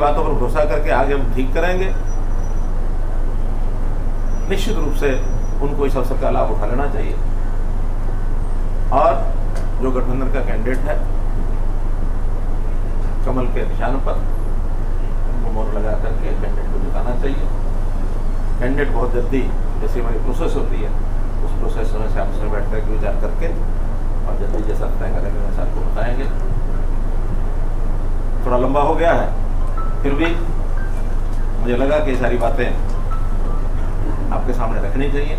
बातों पर भरोसा करके आगे हम ठीक करेंगे। निश्चित रूप से उनको इस अवसर का लाभ उठा लेना चाहिए और जो गठबंधन का कैंडिडेट है कमल के निशान पर उनको मोहर लगा करके कैंडिडेट को जिताना चाहिए। कैंडिडेट बहुत जल्दी, जैसे हमारी प्रोसेस होती है, उस प्रोसेस में से आपसे बैठ कर विचार करके और जल्दी जैसा तय करेंगे वैसा आपको बताएंगे। थोड़ा लंबा हो गया है, फिर भी मुझे लगा कि ये सारी बातें आपके सामने रखनी चाहिए।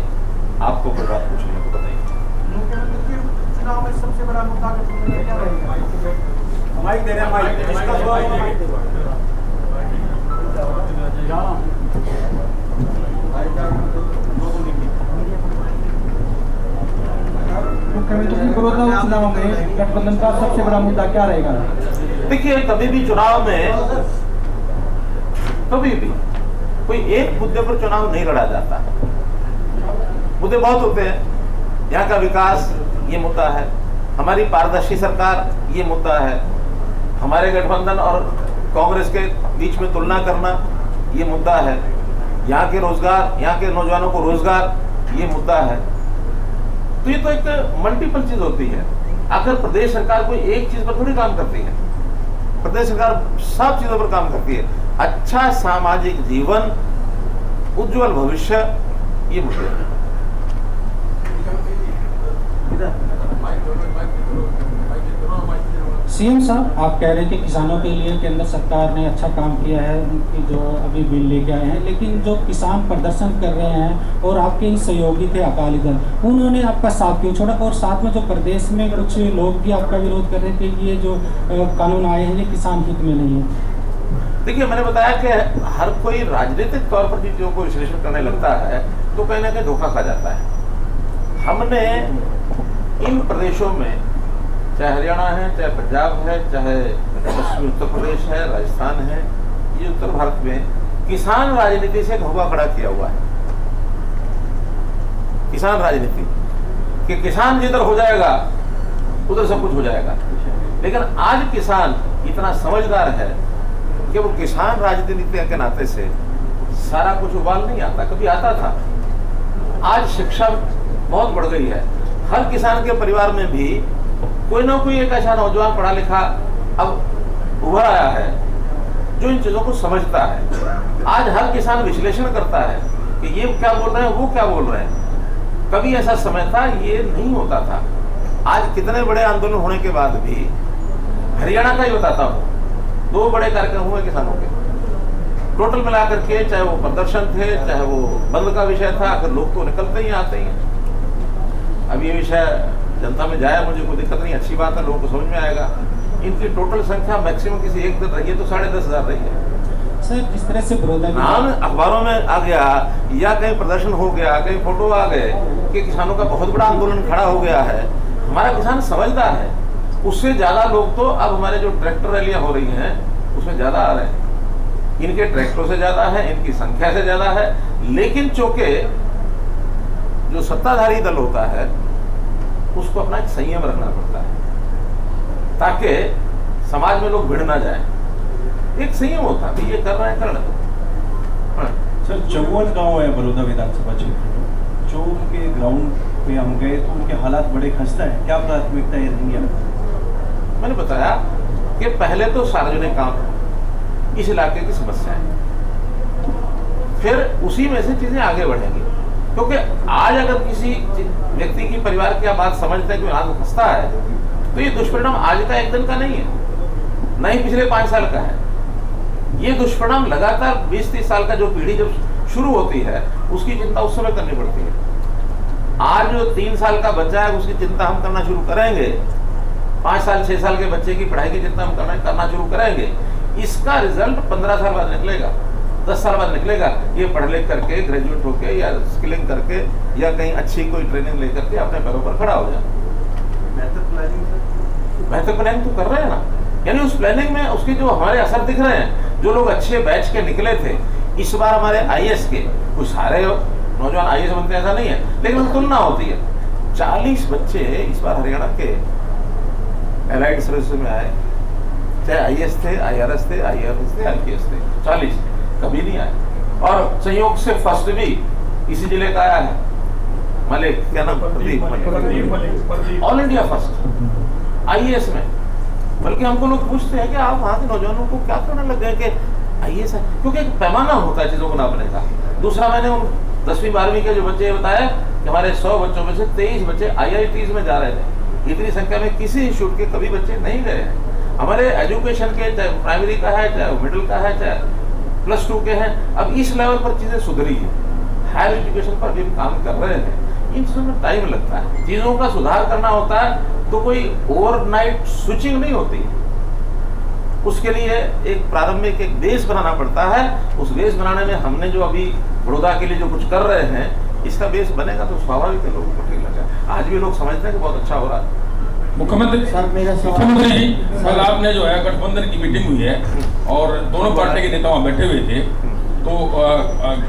आपको कोई बात पूछनी है तो बताइए। चुनाव में सबसे बड़ा मुद्दा क्या रहेगा? माइक दे रहे हैं, मुख्यमंत्री चुनाव में गठबंधन का सबसे बड़ा मुद्दा क्या रहेगा? देखिए, कभी भी चुनाव में कभी भी कोई एक मुद्दे पर चुनाव नहीं लड़ा जाता। मुद्दे बहुत होते हैं। यहाँ का विकास ये मुद्दा है, हमारी पारदर्शी सरकार ये मुद्दा है, हमारे गठबंधन और कांग्रेस के बीच में तुलना करना ये मुद्दा है, यहाँ के रोजगार, यहाँ के नौजवानों को रोजगार ये मुद्दा है। तो ये तो एक मल्टीपल चीज होती है। आखिर प्रदेश सरकार कोई एक चीज पर थोड़ी काम करती है, प्रदेश सरकार सब चीजों पर काम करती है। अच्छा सामाजिक जीवन, उज्जवल भविष्य, ये मुद्दे हैं। सीएम साहब, आप कह रहे थे किसानों के लिए केंद्र सरकार ने अच्छा काम किया है, उनकी जो अभी बिल लेके आए हैं, लेकिन जो किसान प्रदर्शन कर रहे हैं और आपके ही सहयोगी थे अकाली दल, उन्होंने आपका साथ क्यों छोड़ा? और साथ में जो प्रदेश में कुछ लोग भी आपका विरोध कर रहे थे कि ये जो कानून आए हैं ये किसान हित में नहीं है। देखिए, मैंने बताया कि हर कोई राजनीतिक तौर पर चीजों को विश्लेषण करने लगता है तो कहीं ना कहीं धोखा खा जाता है। हमने इन प्रदेशों में, चाहे हरियाणा है, चाहे पंजाब है, चाहे पश्चिमी उत्तर प्रदेश है, राजस्थान है, ये उत्तर भारत में किसान राजनीति से धोखा खड़ा किया हुआ है। किसान राजनीति कि किसान जिधर हो जाएगा उधर सब कुछ हो जाएगा। लेकिन आज किसान इतना समझदार है कि वो किसान राजनीति के नाते से सारा कुछ उबाल नहीं आता, कभी आता था। आज शिक्षा बहुत बढ़ गई है। हर किसान के परिवार में भी कोई ना कोई एक ऐसा नौजवान पढ़ा लिखा अब उभर आया है जो इन चीजों को समझता है। आज हर किसान विश्लेषण करता है कि ये क्या बोल रहे हैं, वो क्या बोल रहे हैं। कभी ऐसा समय था ये नहीं होता था। आज कितने बड़े आंदोलन होने के बाद भी, हरियाणा का ही बताता हूँ, 2 बड़े कार्यक्रम हुए किसानों के, टोटल मिलाकर के, चाहे वो प्रदर्शन थे, चाहे वो बंद का विषय था, अगर लोग तो निकलते ही आते हैं। अब ये विषय जनता में जाए, मुझे कोई दिक्कत नहीं, अच्छी बात है, लोगों को समझ में आएगा। इनकी टोटल संख्या मैक्सिमम किसी एक दिन रही है तो 10,500 रही है। सर, जिस तरह से नाम अखबारों में आ गया या कहीं प्रदर्शन हो गया, कहीं फोटो आ गए कि किसानों का बहुत बड़ा आंदोलन खड़ा हो गया है। हमारा किसान समझदार है, उससे ज्यादा लोग तो अब हमारे जो ट्रैक्टर रैलियां हो रही हैं उसमें ज्यादा आ रहे हैं। इनके ट्रैक्टरों से ज्यादा है, इनकी संख्या से ज्यादा है। लेकिन चूंकि जो सत्ताधारी दल होता है उसको अपना एक संयम रखना पड़ता है ताकि समाज में लोग भिड़ ना जाए। एक संयम होता है, ये कर रहे हैं, कर रहे। सर, 54 गांव है बड़ौदा विधानसभा क्षेत्र में, जो उनके ग्राउंड पे हम गए तो उनके हालात बड़े खस्ता है। क्या प्राथमिकता ये रहेंगी? मैंने बताया कि पहले तो सार्वजनिक काम, इस इलाके की समस्या है, फिर उसी में से चीजें आगे बढ़ेंगी। क्योंकि आज अगर किसी व्यक्ति की परिवार की बात समझते हैं कि आज फंसता है तो ये दुष्परिणाम आज का एक दिन का नहीं है, न ही पिछले 5 साल का है। ये दुष्परिणाम लगातार 20-30 साल का जो पीढ़ी जब शुरू होती है उसकी चिंता उस समय करनी पड़ती है। आज जो 3 साल का बच्चा है उसकी चिंता हम करना शुरू करेंगे, 5 साल 6 साल के बच्चे की पढ़ाई की चिंता हम करना शुरू करेंगे। इसका रिजल्ट 15 साल बाद निकलेगा, 10 साल बाद निकलेगा। ये पढ़ लिख करके, ग्रेजुएट होके या स्किलिंग करके या कहीं अच्छी कोई ट्रेनिंग लेकर के अपने पैरों पर खड़ा हो जाए। बेहतर प्लानिंग तो कर रहे हैं ना, यानी उस प्लानिंग में उसके जो हमारे असर दिख रहे हैं। जो लोग अच्छे बैच के निकले थे, इस बार हमारे आईएएस के, कुछ सारे नौजवान आईएएस बनते हैं ऐसा नहीं है, लेकिन तुलना होती है। 40 बच्चे इस बार हरियाणा के एलाइड सर्विस में आए, चाहे IAS थे, IRS थे, IRS थे, IPS थे, 40 कभी नहीं आए। और संयोग से फर्स्ट भी इसी जिले का आया है, मलिक, क्या नाम, Pradeep Malik, all India first IAS में। बल्कि हमको लोग पूछते हैं कि आप वहाँ के नौजवानों को क्या करने लग गए कि IAS है, क्योंकि एक पैमाना होता है चीज़ों को नापने का। दूसरा, मैंने उन 10वीं 12वीं के जो बच्चे बताया कि हमारे 100 बच्चों में से 23 बच्चे IITs में जा रहे थे। इतनी संख्या में किसी इंस्टीट्यूट के कभी बच्चे नहीं गए हैं। हमारे एजुकेशन के, चाहे प्राइमरी का है, चाहे मिडिल का है, चाहे +2 के हैं, अब इस लेवल पर चीज़ें सुधरी है। हायर एजुकेशन पर भी हम काम कर रहे हैं। इन चीज़ों में टाइम लगता है, चीज़ों का सुधार करना होता है, तो कोई ओवरनाइट स्विचिंग नहीं होती। उसके लिए एक प्रारंभिक एक बेस बनाना पड़ता है। उस बेस बनाने में हमने जो अभी बड़ौदा के लिए जो कुछ कर रहे हैं, इसका बेस बनेगा तो स्वाभाविक है लोगों को ठीक लगेगा। आज भी लोग समझते हैं कि बहुत अच्छा हो रहा है। मुख्यमंत्री जी, कल आपने जो है गठबंधन की मीटिंग हुई है और दोनों पार्टी के नेता वहाँ बैठे हुए थे, तो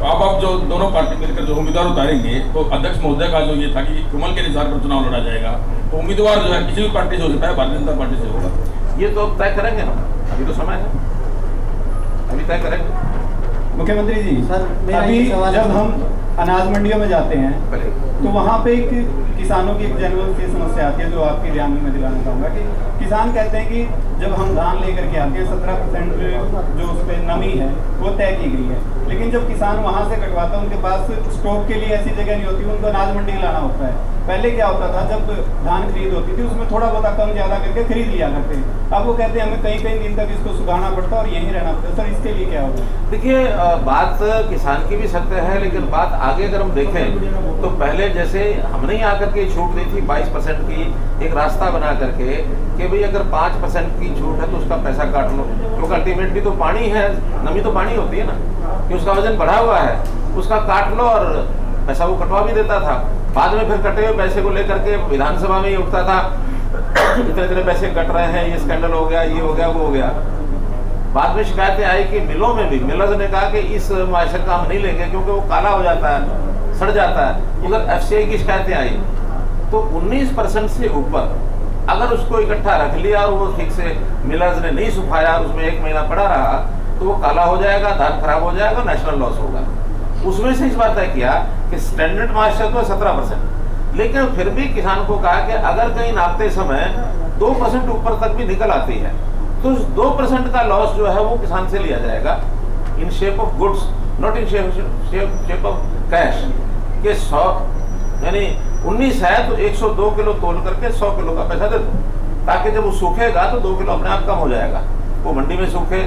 आप जो दोनों पार्टी मिलकर जो उम्मीदवार उतारेंगे, तो अध्यक्ष महोदय का जो ये था कि कमल के निशान पर चुनाव लड़ा जाएगा, तो उम्मीदवार जो है किसी भी पार्टी से हो सकता है, भारतीय जनता पार्टी से होगा। ये तो तय करेंगे हम, अभी तो समय है, अभी तय करेंगे। मुख्यमंत्री जी, अभी जब हम अनाज मंडियों में जाते हैं तो वहाँ पे एक किसानों की एक जनरल सी समस्या आती है, जो आपके ध्यान में मैं दिलाना चाहूँगा कि किसान कहते हैं कि जब हम धान लेकर के आते हैं 17% जो उस पर नमी है वो तय की गई है, लेकिन जब किसान वहाँ से कटवाता है उनके पास स्टॉक के लिए ऐसी जगह नहीं होती, उनको अनाज मंडी लाना होता है। पहले क्या होता था, जब धान खरीद होती थी उसमें थोड़ा बहुत कम ज़्यादा करके खरीद लिया करते। अब वो कहते हैं हमें कई कई दिन तक इसको सुखाना पड़ता है और यहीं रहना पड़ता है। सर, इसके लिए क्या होगा? देखिए, बात किसान की भी सत्य है, लेकिन बात आगे अगर हम देखें तो पहले जैसे हमने ही आकर के छूट दी थी 22% की, एक रास्ता बना करके कि भाई अगर 5% की छूट है तो उसका पैसा काट लो, क्योंकि अल्टीमेटली तो पानी है, नमी तो पानी होती है ना, कि उसका वजन बढ़ा हुआ है, उसका काट लो और पैसा वो कटवा भी देता था। बाद में फिर कटे हुए पैसे को लेकर के विधानसभा में ही उठता था, इतने इतने पैसे कट रहे हैं, ये स्कैंडल हो गया, ये हो गया, वो हो गया। बाद में शिकायतें आई कि मिलों में भी, मिलर्स ने कहा कि इस मुआवजे का हम नहीं लेंगे क्योंकि वो काला हो जाता है, सड़ जाता है। उधर FCI की शिकायतें आई तो 19% से ऊपर अगर उसको इकट्ठा रख लिया और वो ठीक से मिलर्स ने नहीं सुखाया, उसमें 1 महीना पड़ा रहा, तो वो काला हो जाएगा, धान खराब हो जाएगा, नेशनल लॉस होगा। उसमें से इस बात तय किया कि स्टैंडर्ड मुआवजा तो 17%, लेकिन फिर भी किसान को कहा कि अगर कहीं नापते समय 2% ऊपर तक भी निकल आती है तो उस 2% का लॉस जो है वो किसान से लिया जाएगा, in shape of goods, not in shape of cash. के 100 यानी 19 है तो 102 किलो तोल करके 100 किलो का पैसा दे दो, ताकि जब वो सूखेगा तो 2 किलो अपने आप कम हो जाएगा। वो मंडी में सूखे,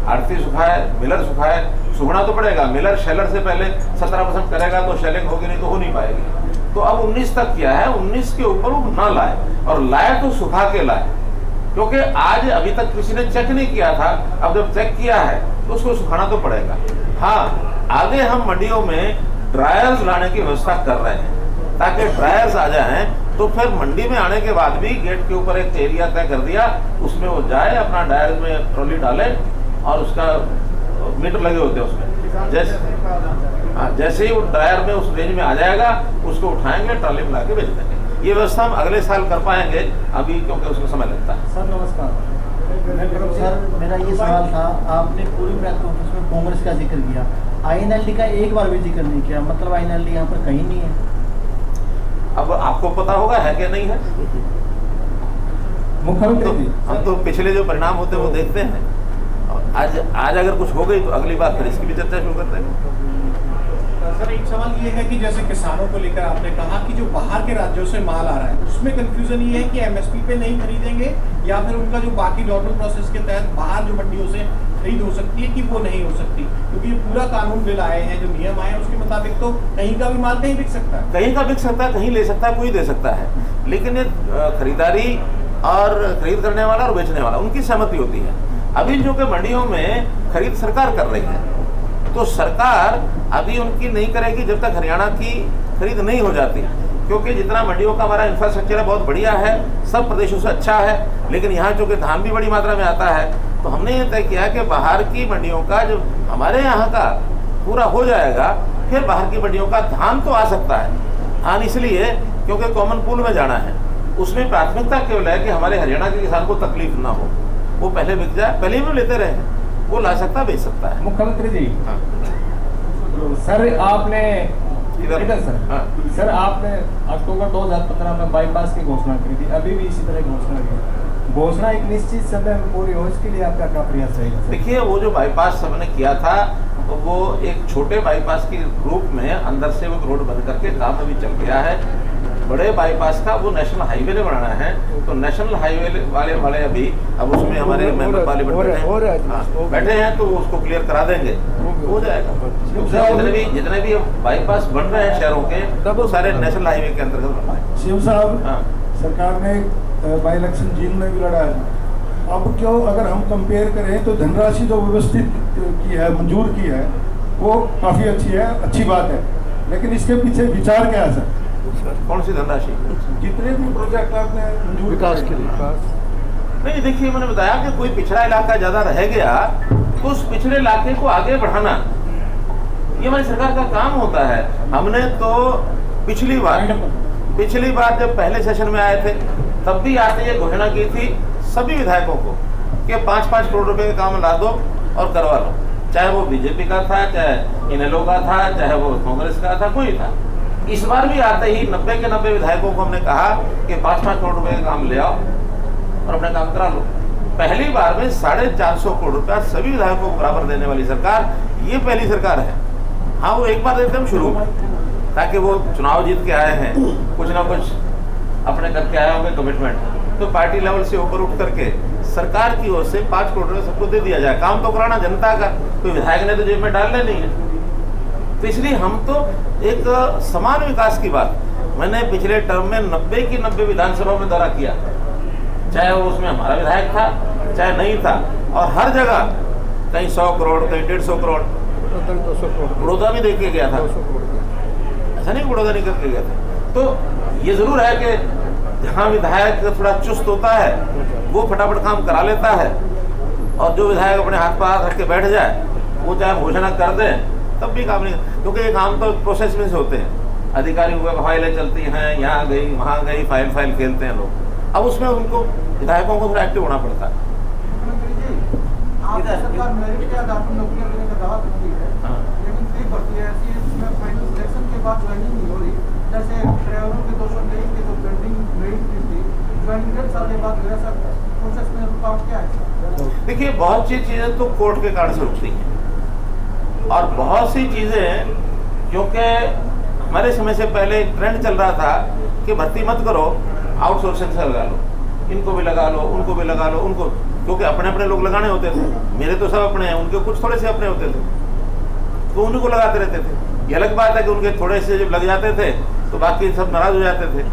आड़ती सुखाए, मिलर सुखाए, सूखना तो पड़ेगा। मिलर शेलर से पहले 17% करेगा तो शेलिंग होगी, नहीं तो हो नहीं पाएगी। तो अब 19 तक किया है, 19 के ऊपर वो ना लाए, और लाए तो सुखा के लाए, क्योंकि आज अभी तक किसी ने चेक नहीं किया था। अब जब चेक किया है तो उसको सुखाना तो पड़ेगा। हाँ, आगे हम मंडियों में ड्रायर्स लाने की व्यवस्था कर रहे हैं, ताकि ड्रायर्स आ जाएं तो फिर मंडी में आने के बाद भी गेट के ऊपर एक एरिया तय कर दिया, उसमें वो जाए, अपना ड्रायर में ट्रॉली डाले और उसका मीटर लगे होते हैं उसमें, जैसे ही वो ड्रायर में उस रेंज में आ जाएगा उसको उठाएंगे, ट्रॉली में ला के बेच देंगे। ये व्यवस्था हम अगले साल कर पाएंगे, अभी क्योंकि उसमें समय लगता है। सर नमस्कार। सर, मेरा ये सवाल था, आपने पूरी प्रेस कॉन्फ्रेंस में कांग्रेस का जिक्र किया, INLD का एक बार भी जिक्र नहीं किया, मतलब INLD यहाँ पर कहीं नहीं है। अब आपको पता होगा है कि नहीं है। मुख्यमंत्री हम तो पिछले जो परिणाम होते हैं वो देखते हैं, आज अगर कुछ हो गई तो अगली बार फिर इसकी भी चर्चा शुरू करते हैं। सर, एक सवाल ये है कि जैसे किसानों को लेकर आपने कहा कि जो बाहर के राज्यों से माल आ रहा है उसमें कंफ्यूजन ये है कि MSP पे नहीं खरीदेंगे या फिर उनका जो बाकी नॉर्मल प्रोसेस के तहत बाहर जो मंडियों से खरीद हो सकती है कि वो नहीं हो सकती, क्योंकि ये पूरा कानून बिल आए हैं, जो नियम आए हैं उसके मुताबिक तो कहीं का भी माल कहीं बिक सकता है, कहीं का बिक सकता है, कहीं ले सकता है, कोई दे सकता है। लेकिन ये खरीदारी और खरीद करने वाला और बेचने वाला उनकी सहमति होती है। अभी जो कि मंडियों में खरीद सरकार कर रही है, तो सरकार अभी उनकी नहीं करेगी जब तक हरियाणा की खरीद नहीं हो जाती, क्योंकि जितना मंडियों का हमारा इंफ्रास्ट्रक्चर है बहुत बढ़िया है, सब प्रदेशों से अच्छा है, लेकिन यहाँ जो कि धान भी बड़ी मात्रा में आता है, तो हमने ये तय किया कि बाहर की मंडियों का जो हमारे यहाँ का पूरा हो जाएगा, फिर बाहर की मंडियों का धान तो आ सकता है। धान इसलिए क्योंकि कॉमन पूल में जाना है, उसमें प्राथमिकता केवल है कि हमारे हरियाणा के किसान को तकलीफ ना हो, वो पहले बिक जाए, पहले ही लेते रहे, वो ला सकता, बेच सकता है। मुख्यमंत्री जी, हाँ। सर आपने इधर सर हाँ। सर आपने अक्टूबर 2015 में बाईपास की घोषणा की थी, अभी भी इसी तरह घोषणा की, घोषणा एक निश्चित समय में पूरी हो, इसके लिए आपका क्या प्रयास रहेगा? देखिए, वो जो बाईपास सबने किया था तो वो एक छोटे बाईपास के रूप में अंदर से वो रोड बन करके काम अभी चल गया है। बड़े बाईपास का वो नेशनल हाईवे ने बनाना है, तो नेशनल हाईवे वाले अभी अब उसमें हमारे मेंबर पार्लियामेंट बैठे हैं, तो वो उसको क्लियर करा देंगे, हो जाएगा। जितने भी बाईपास बन रहे हैं शहरों के, वो सारे नेशनल हाईवे के अंतर्गत बन रहे हैं। सीएम साहब, हाँ। सरकार ने बाई इलेक्शन जींद में भी लड़ा है। अब क्यों अगर हम कंपेयर करें तो धनराशि जो व्यवस्थित की है, मंजूर की है, वो काफ़ी अच्छी है, अच्छी बात है, लेकिन इसके पीछे विचार क्या है सर? कौन सी धनराशि? जितने भी प्रोजेक्ट आपने मंजूर विकास के लिए नहीं, देखिए, मैंने बताया कि कोई पिछड़ा इलाका ज्यादा रह गया तो उस पिछड़े इलाके को आगे बढ़ाना, ये हमारी सरकार का काम होता है। हमने तो पिछली बार जब पहले सेशन में आए थे तब भी आते ये घोषणा की थी सभी विधायकों को कि 5-5 करोड़ रुपए का काम ला दो और करवा लो, चाहे वो बीजेपी का था, चाहे इनेलो का था, चाहे वो कांग्रेस का था, कोई था। इस बार भी आते ही 90 के 90 विधायकों को हमने कहा कि 5-5 करोड़ रुपए का काम ले आओ और अपना काम करा लो। पहली बार में 450 करोड़ रुपया सभी विधायकों को बराबर देने वाली सरकार ये पहली सरकार है। हाँ, वो एक बार देते हम शुरू में, ताकि वो चुनाव जीत के आए हैं, कुछ ना कुछ अपने करके आए होंगे कमिटमेंट, तो पार्टी लेवल से ऊपर उठ करके सरकार की ओर से 5 करोड़ रुपये सबको दे दिया जाए। काम तो कराना जनता का, कोई विधायक ने तो जेब में डालने नहीं है। तो इसलिए हम तो एक समान विकास की बात, मैंने पिछले टर्म में 90 की 90 विधानसभा में दौरा किया, चाहे वो उसमें हमारा विधायक था चाहे नहीं था, और हर जगह कहीं 100 करोड़, कहीं 150 करोड़, बड़ौदा भी देख के गया था, ऐसा नहीं बड़ौदा नहीं करके गया था। तो ये जरूर है कि जहाँ विधायक थोड़ा चुस्त होता है वो फटाफट काम करा लेता है, और जो विधायक अपने हाथ पर हाथ रख के बैठ जाए वो चाहे घोषणा कर दे तब भी काम नहीं, क्योंकि ये काम तो प्रोसेस में से होते हैं। अधिकारी हुए फाइलें चलती हैं, यहाँ गई वहाँ गई, फाइल खेलते हैं लोग। अब उसमें उनको विधायकों को थोड़ा एक्टिव होना पड़ता है। सरकार मेरिट के आधार पर नौकरियां देने का दावा करती है, लेकिन कई भर्ती ऐसी है जिसमें फाइनल सिलेक्शन के बाद ज्वाइनिंग नहीं हो रही, जैसे ड्राइवरों के 223 के जो पेंडिंग मेरिट की थी, ज्वाइनिंग 1.5 साल के बाद हुआ। सर, प्रोसेस में रुकावट क्या है? देखिए, बहुत सी चीजें तो कोर्ट के कारण से रुकती हैं, और बहुत सी चीजें क्योंकि हमारे समय से पहले ट्रेंड चल रहा था कि भर्ती मत करो, आउटसोर्सिंग से लगा लो, इनको भी लगा लो, उनको भी लगा लो, उनको, क्योंकि अपने अपने लोग लगाने होते थे। मेरे तो सब अपने हैं, उनके कुछ थोड़े से अपने होते थे, तो उन्हीं को लगाते रहते थे। ये अलग बात है कि उनके थोड़े से जब लग जाते थे तो बाकी सब नाराज हो जाते थे,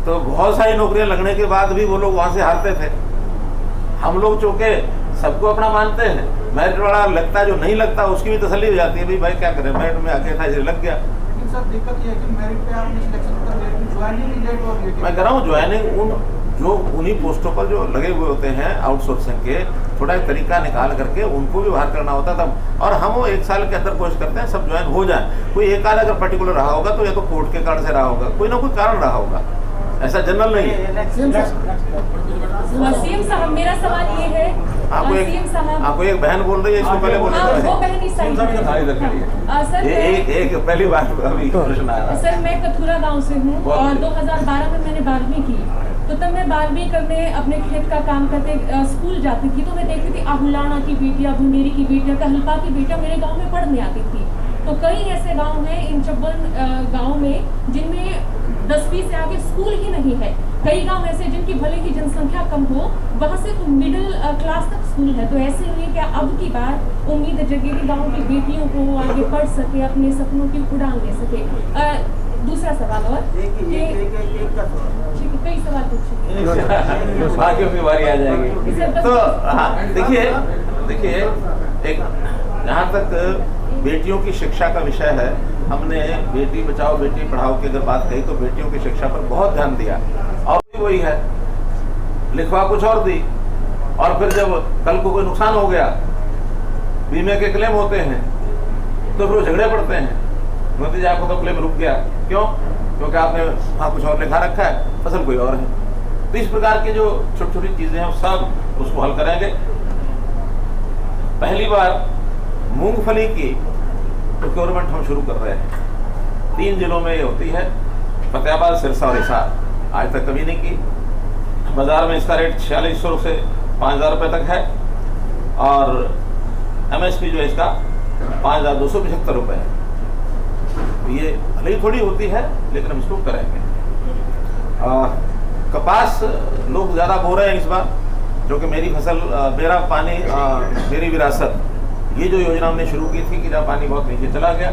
तो बहुत सारी नौकरियां लगने के बाद भी वो लोग वहाँ से हारते थे। हम लोग चूँकि सबको अपना मानते हैं, मेरिट वाला लगता है, जो नहीं लगता उसकी भी तसल्ली हो जाती है, भाई क्या करें, मेरिट में आके था, लग गया। लेकिन सर दिक्कत ये है कि मेरिट पे आपने सिलेक्शन कर लिया, लेकिन ज्वाइनिंग ही लेट हो गई। मैं कह रहा हूँ ज्वाइनिंग उन्हीं पोस्टों पर जो लगे हुए होते हैं आउटसोर्सिंग के, थोड़ा एक तरीका निकाल करके उनको भी बाहर करना होता था, और हम वो 1 साल के अंदर कोशिश करते हैं सब ज्वाइन हो जाए। कोई एक आध अगर पर्टिकुलर रहा होगा तो या तो कोर्ट के कारण से रहा होगा, कोई ना कोई कारण रहा होगा, ऐसा जनरल नहीं है। सीएम साहब, मेरा सवाल ये है, आपको एक बहन बोल रही है, इसको पहले बोल एक पहली बार अभी प्रश्न आया। सर, मैं कथुरा गांव से हूँ और 2012 में मैंने 12वीं की, तो तब मैं 12वीं करने अपने खेत का काम करते स्कूल जाती थी, तो मैं देखती थी आहुलाना की बेटियां, भुंडेरी की बेटियां, कहलपा की बेटियां मेरे गांव में पढ़ने आती थी। तो कई ऐसे गांव हैं इन चब्बन गांव में जिनमें 10वीं से आगे स्कूल ही नहीं है। कई गांव ऐसे जिनकी भले ही जनसंख्या कम हो, वहां से तो मिडिल क्लास तक स्कूल है। तो ऐसे में क्या अब की बार उम्मीद जगेगी गांव की बेटियों को आगे पढ़ सके, अपने सपनों की उड़ान ले सके? दूसरा सवाल, और कई सवाल पूछे, बाकियों की बारी आ जाएगी। तो हाँ, देखिए एक जहाँ तक बेटियों की शिक्षा का विषय है, हमने बेटी बचाओ बेटी पढ़ाओ की अगर बात कही तो बेटियों की शिक्षा पर बहुत ध्यान दिया, और भी वही है, लिखवा कुछ और दी, और फिर जब कल को कोई नुकसान हो गया, बीमे के क्लेम होते हैं, तो फिर वो झगड़े पड़ते हैं, मोदी जी आपको तो क्लेम रुक गया, क्यों? क्योंकि आपने वहाँ कुछ और लिखा रखा है, फसल कोई और है। तो इस प्रकार की जो छोटी छोटी चीजें हैं सब उसको हल करेंगे। पहली बार मूंगफली की प्रोक्योरमेंट हम शुरू कर रहे हैं। 3 जिलों में ये होती है, फतेहाबाद, सिरसा और हिसार। आज तक कभी नहीं की। बाजार में इसका रेट 4600 से 5000 रुपये तक है और MSP जो है इसका 5275 रुपये है। ये भले ही थोड़ी होती है लेकिन हम इसको करेंगे। कपास लोग ज़्यादा बो रहे हैं इस बार, जो कि मेरी फसल मेरा पानी मेरी विरासत, ये जो योजना हमने शुरू की थी कि जहाँ पानी बहुत नीचे चला गया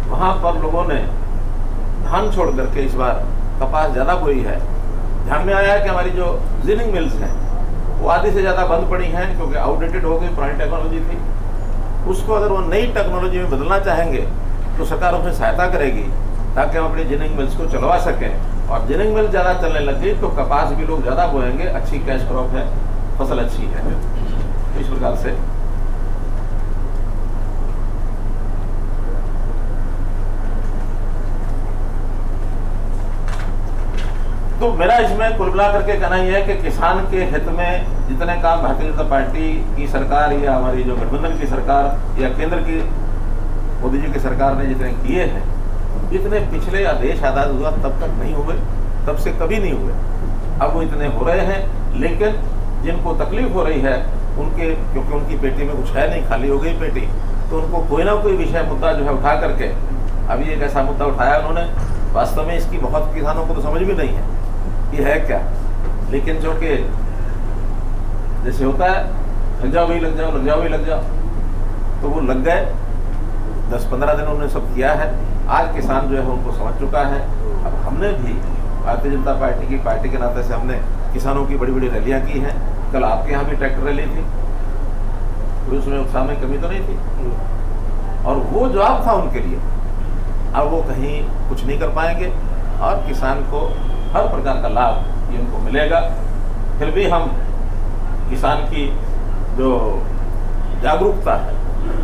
वहाँ पर लोगों ने धान छोड़ करके इस बार कपास ज़्यादा बोई है। ध्यान में आया है कि हमारी जो जिनिंग मिल्स हैं वो आधी से ज़्यादा बंद पड़ी हैं क्योंकि आउटडेटेड हो गई, पुरानी टेक्नोलॉजी थी। उसको अगर वो नई टेक्नोलॉजी में बदलना चाहेंगे तो सरकार उसमें सहायता करेगी ताकि हम अपनी जिनिंग मिल्स को चलवा सकें। और जिनिंग मिल ज़्यादा चलने लग गई तो कपास भी लोग ज़्यादा बोएंगे, अच्छी कैश क्रॉप है, फसल अच्छी है। इस प्रकार से तो मेरा इसमें कुल मिला करके कहना यह है कि किसान के हित में जितने काम भारतीय जनता पार्टी की सरकार या हमारी जो गठबंधन की सरकार या केंद्र की मोदी जी की सरकार ने जितने किए हैं, जितने पिछले देश आज़ाद हुआ तब तक नहीं हुए, तब से कभी नहीं हुए। अब वो इतने हो रहे हैं, लेकिन जिनको तकलीफ हो रही है उनके, क्योंकि उनकी पेटी में कुछ है नहीं, खाली हो गई पेटी, तो उनको कोई ना कोई विषय मुद्दा जो है उठा करके, अभी एक ऐसा मुद्दा उठाया उन्होंने, वास्तव में इसकी बहुत किसानों को तो समझ भी नहीं है ये है क्या, लेकिन जो कि जैसे होता है लग जाओ भाई लग जाओ, लग जाओ भाई लग जाओ, तो वो लग गए। 10-15 दिन उन्होंने सब किया है। आज किसान जो है उनको समझ चुका है। अब हमने भी भारतीय जनता पार्टी की पार्टी के नाते से हमने किसानों की बड़ी बड़ी रैलियां की हैं। कल आपके यहाँ भी ट्रैक्टर रैली थी, तो उसमें उत्साह में कमी तो नहीं थी और वो जवाब था उनके लिए। अब वो कहीं कुछ नहीं कर पाएंगे और किसान को हर प्रकार का लाभ ये उनको मिलेगा। फिर भी हम किसान की जो जागरूकता है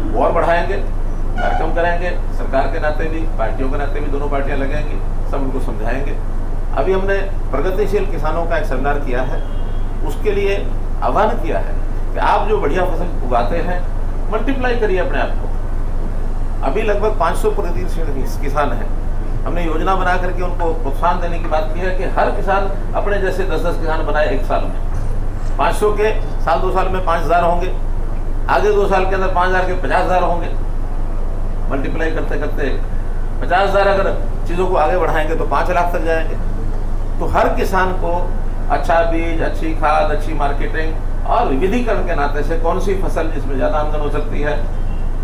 वो और बढ़ाएंगे, कार्यक्रम करेंगे, सरकार के नाते भी, पार्टियों के नाते भी, दोनों पार्टियां लगेंगी, सब उनको समझाएंगे। अभी हमने प्रगतिशील किसानों का एक सेमिनार किया है, उसके लिए आह्वान किया है कि आप जो बढ़िया फसल उगाते हैं मल्टीप्लाई करिए अपने आप को। अभी लगभग 500 प्रगतिशील किसान हैं। हमने योजना बना करके उनको प्रोत्साहन देने की बात की है कि हर किसान अपने जैसे 10-10 किसान बनाए एक साल में। 500 के साल 2 साल में 5000 होंगे, आगे 2 साल के अंदर 5000 के 50,000 होंगे। मल्टीप्लाई करते करते 50,000 अगर चीज़ों को आगे बढ़ाएंगे तो 5 लाख तक जाएंगे। तो हर किसान को अच्छा बीज, अच्छी खाद, अच्छी मार्केटिंग और विविधीकरण के नाते से कौन सी फसल जिसमें ज़्यादा आमदन हो सकती है,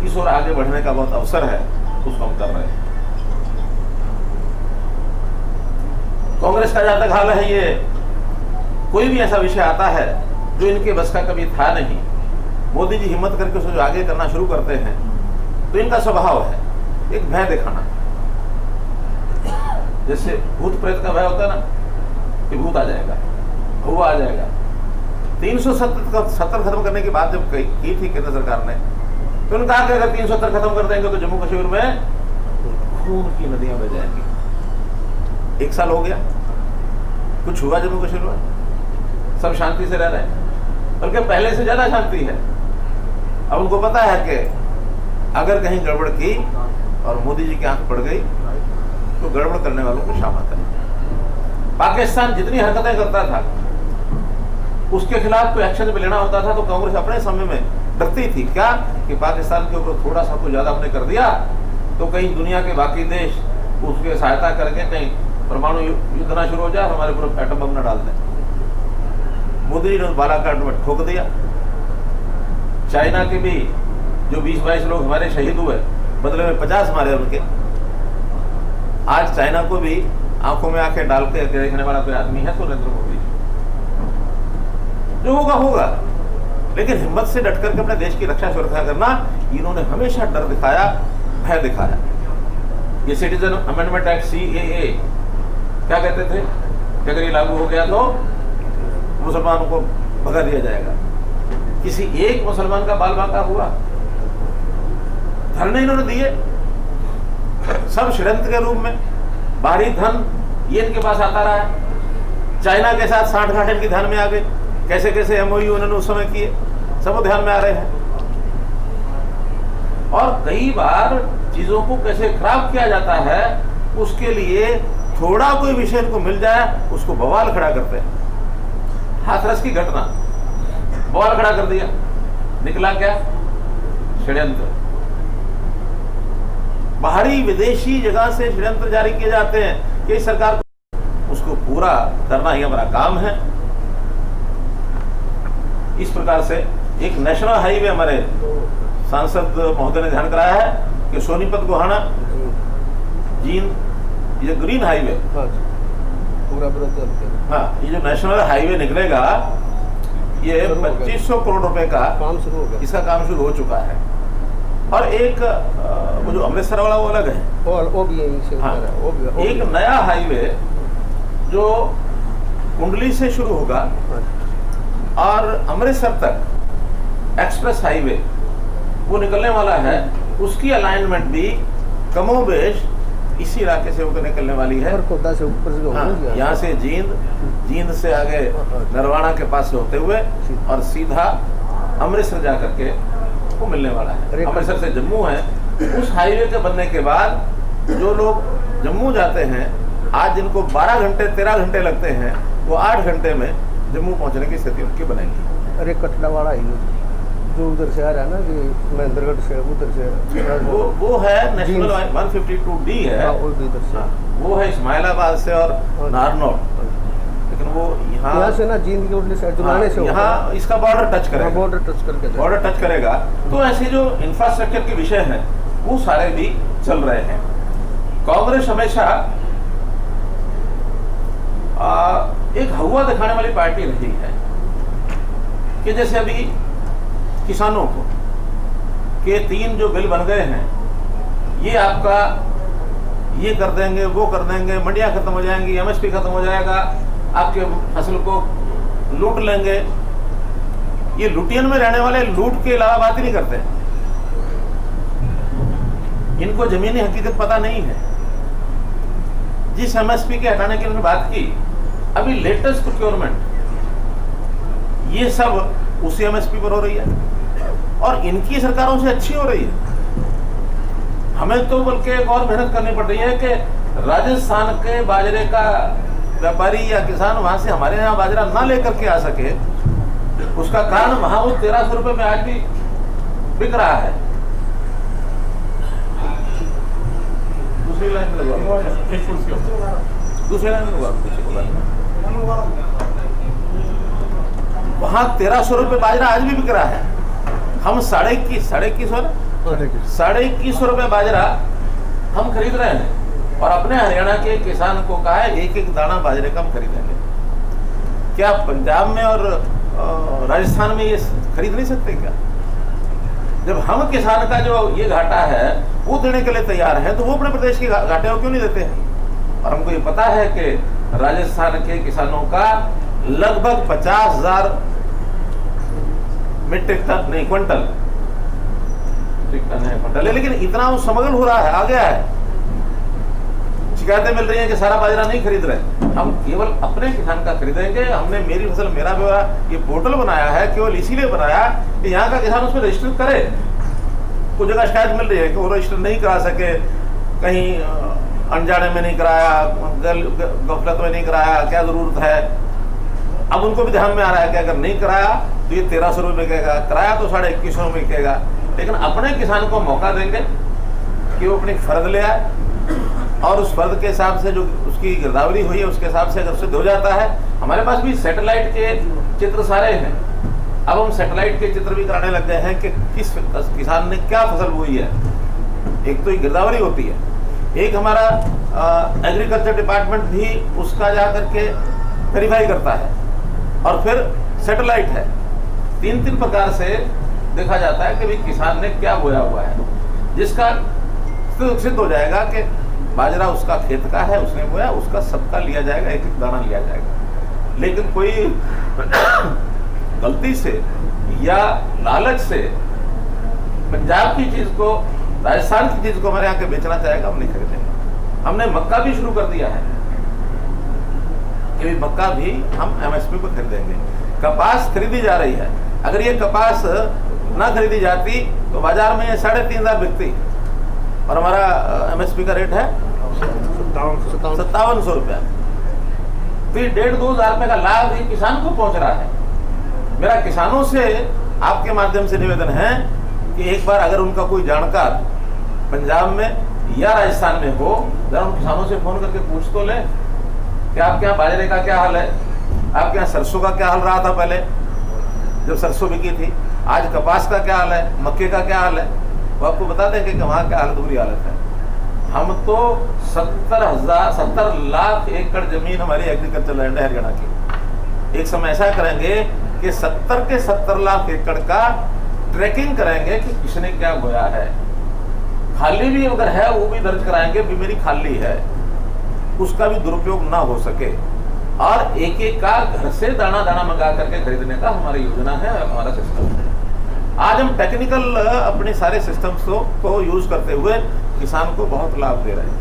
इस ओर आगे बढ़ने का बहुत अवसर है, उसको हम कर रहे हैं। कांग्रेस का जहाँ तक हाल है, ये कोई भी ऐसा विषय आता है जो इनके बस का कभी था नहीं, मोदी जी हिम्मत करके उसको जो आगे करना शुरू करते हैं तो इनका स्वभाव है एक भय दिखाना। जैसे भूत प्रेत का भय होता है ना कि भूत आ जाएगा, हुआ आ जाएगा। 370 खत्म करने की बात जब की थी केंद्र सरकार ने, तो उन्होंने कहा कि अगर 370 खत्म कर देंगे तो जम्मू कश्मीर में खून की नदियां बह जाएंगी। 1 साल हो गया, कुछ हुआ जम्मू कश्मीर में? सब शांति से रह रहे हैं, बल्कि पहले से ज्यादा शांति है। अब उनको पता है कि अगर कहीं गड़बड़ की और मोदी जी की आंख पड़ गई तो गड़बड़ करने वालों को शामत है। पाकिस्तान जितनी हरकतें करता था उसके खिलाफ कोई एक्शन भी लेना होता था तो कांग्रेस अपने समय में डरती थी क्या कि पाकिस्तान के ऊपर थोड़ा सा कुछ ज्यादा हमने कर दिया तो कहीं दुनिया के बाकी देश उसके सहायता करके कहीं परमाणु युद्ध ना शुरू हो जाए, हमारे ऊपर एटम बम न डाल दें। मोदी जी ने बालाकोट में ठोक दिया। चाइना के भी जो 20-22 लोग हमारे शहीद हुए, बदले में 50 मारे उनके। आज चाइना को भी आंखों में आंखें डाल के देखने वाला कोई आदमी है तो नरेंद्र मोदी। जो होगा होगा, लेकिन हिम्मत से डट करके अपने देश की रक्षा सुरक्षा करना, इन्होंने हमेशा डर दिखाया, भय दिखाया। ये सिटीजन अमेंडमेंट एक्ट CAA क्या कहते थे कि अगर ये लागू हो गया तो मुसलमानों को भगा दिया जाएगा। किसी एक मुसलमान का बाल बांका हुआ? धरने इन्होंने दिए, सब षड्यंत्र के रूप में। बाहरी धन ये इनके पास आता रहा है। चाइना के साथ 60 घाट इनके ध्यान में आ गए। कैसे कैसे MOU उन्होंने उस समय किए, सब ध्यान में आ रहे हैं। और कई बार चीजों को कैसे खराब किया जाता है, उसके लिए थोड़ा कोई विषय को मिल जाए उसको बवाल खड़ा करते हैं। हाथरस की घटना, बवाल खड़ा कर दिया, निकला क्या? षड्यंत्र। बाहरी विदेशी जगह से षड्यंत्र जारी किए जाते हैं कि सरकार को उसको पूरा करना ही हमारा काम है। इस प्रकार से एक नेशनल हाईवे हमारे सांसद महोदय ने ध्यान कराया है कि सोनीपत गोहाना जींद, ये ग्रीन हाईवे, पूरा हाँ, ये जो नेशनल हाईवे निकलेगा ये 2500 करोड़ रुपए का काम शुरू हो गया, इसका काम शुरू हो चुका है। और एक वो जो अमृतसर वाला वो अलग है, वो भी है, हाँ, एक नया हाईवे जो कुंडली से शुरू होगा और अमृतसर तक एक्सप्रेस हाईवे वो निकलने वाला है। उसकी अलाइनमेंट भी कमोबेश इसी इलाके से होकर निकलने वाली है। से ऊपर से हाँ, यहाँ से जींद से आगे नरवाना के पास से होते हुए और सीधा अमृतसर जा करके वो मिलने वाला है। अमृतसर से जम्मू है। उस हाईवे के बनने के बाद जो लोग जम्मू जाते हैं, आज जिनको 12 घंटे 13 घंटे लगते हैं, वो 8 घंटे में जम्मू पहुंचने की स्थिति उनकी बनेगी। अरे कटड़ावाड़ा ही जो उधर से आ रहा है ना, कि महेंद्रगढ़ से उधर से वो है नेशनल 152D है, वो है इस्माइलाबाद से और नारनौल। लेकिन वो यहाँ से ना जींद की उड़ने से जुलाने से यहाँ इसका बॉर्डर टच करेगा, बॉर्डर टच करेगा। तो ऐसे जो इंफ्रास्ट्रक्चर के विषय हैं वो सारे भी चल रहे हैं। कांग्रेस हमेशा एक हवा दिखाने वाली पार्टी रही है कि जैसे अभी किसानों को के 3 जो बिल बन गए हैं, ये आपका ये कर देंगे, वो कर देंगे, मंडियां खत्म हो जाएंगी, MSP खत्म हो जाएगा, आपके फसल को लूट लेंगे। ये लुटियन में रहने वाले लूट के अलावा बात ही नहीं करते। इनको जमीनी हकीकत पता नहीं है। जिस MSP के हटाने की उन्होंने बात की, अभी लेटेस्ट प्रोक्योरमेंट ये सब उसी MSP पर हो रही है और इनकी सरकारों से अच्छी हो रही है। हमें तो बल्कि एक और मेहनत करनी पड़ रही है कि राजस्थान के बाजरे का व्यापारी या किसान वहां से हमारे यहाँ बाजरा ना लेकर के आ सके। उसका कारण वहां वो 1300 रुपए में आज भी बिक रहा है। दूसरी लाइन में लगा, दूसरी लाइन में लगा, वहां 1300 रुपए बाजरा आज भी बिक रहा है। हम 2150 रुपए बाजरा हम खरीद रहे हैं और अपने हरियाणा के किसान को कहा है एक दाना बाजरे का हम खरीदेंगे। क्या पंजाब में और राजस्थान में ये खरीद नहीं सकते क्या? जब हम किसान का जो ये घाटा है वो देने के लिए तैयार है, तो वो अपने प्रदेश के घाटे को क्यों नहीं देते हैं? और हमको ये पता है कि राजस्थान के किसानों का लगभग 50,000 मीट्रिक टन नहीं क्विंटल है, लेकिन इतना वो स्मगल हो रहा है, आ गया है। शिकायतें मिल रही हैं कि सारा बाजरा नहीं खरीद रहे। हम केवल अपने किसान का खरीदेंगे। हमने मेरी फसल मेरा ब्यौरा ये पोर्टल बनाया है, केवल इसीलिए बनाया कि यहाँ का किसान उसमें रजिस्टर करे। कुछ जगह शिकायत मिल रही है कि वो रजिस्टर नहीं करा सके, कहीं अनजाने में नहीं कराया, गफलत में नहीं कराया, क्या जरूरत है। अब उनको भी ध्यान में आ रहा है कि अगर नहीं कराया तो ये 1300 रुपये बिकेगा, कराया तो 2150 में बिकेगा। लेकिन अपने किसान को मौका देंगे कि वो अपनी फर्द ले आए और उस फर्द के हिसाब से जो उसकी गिरदावरी हुई है उसके हिसाब से अगर सिद्ध हो जाता है। हमारे पास भी सैटेलाइट के चित्र सारे हैं। अब हम सैटेलाइट के चित्र भी कराने लग गए हैं कि किस किसान ने क्या फसल बोई है। एक तो गिरदावरी होती है, एक हमारा एग्रीकल्चर डिपार्टमेंट भी उसका जा करके वेरीफाई करता है और फिर सैटेलाइट है। 3 प्रकार से देखा जाता है कि भाई किसान ने क्या बोया हुआ है, जिसका सिद्ध हो जाएगा कि बाजरा उसका खेत का है, उसने बोया, उसका सबका लिया जाएगा, एक दाना लिया जाएगा। लेकिन कोई गलती से या लालच से पंजाब की चीज को, राजस्थान की चीज को हमारे यहाँ के बेचना चाहेगा, हम नहीं खरीदेंगे। हमने मक्का भी शुरू कर दिया है कि मक्का भी हम MSP पर खरीदेंगे। कपास खरीदी जा रही है। अगर ये कपास ना खरीदी जाती तो बाजार में 3,500 बिकती और हमारा MSP का रेट है 5700 रुपया। तो ये 1,500-2 हज़ार रुपये का लाभ ये किसान को पहुंच रहा है। मेरा किसानों से आपके माध्यम से निवेदन है कि एक बार अगर उनका कोई जानकार पंजाब में या राजस्थान में हो, जरा उन किसानों से फोन करके पूछ तो ले कि आपके यहाँ बाजरे का क्या हाल है, आपके यहाँ सरसों का क्या हाल रहा था पहले जब सरसों बिकी थी, आज कपास का क्या हाल है, मक्के का क्या हाल है। वो आपको बता देंगे कि वहाँ क्या हालत बुरी हालत है। हम तो 70 लाख एकड़ जमीन हमारी एग्रीकल्चर लैंड है हरियाणा की। एक समय ऐसा करेंगे कि 70 लाख एकड़ का ट्रैकिंग करेंगे कि किसने क्या बोया है। खाली भी अगर है वो भी दर्ज कराएंगे भी मेरी खाली है, उसका भी दुरुपयोग ना हो सके। और एक एक का घर से दाना दाना मंगा करके खरीदने का हमारी योजना है, हमारा सिस्टम है। आज हम टेक्निकल अपने सारे सिस्टम्स को यूज करते हुए किसान को बहुत लाभ दे रहे हैं।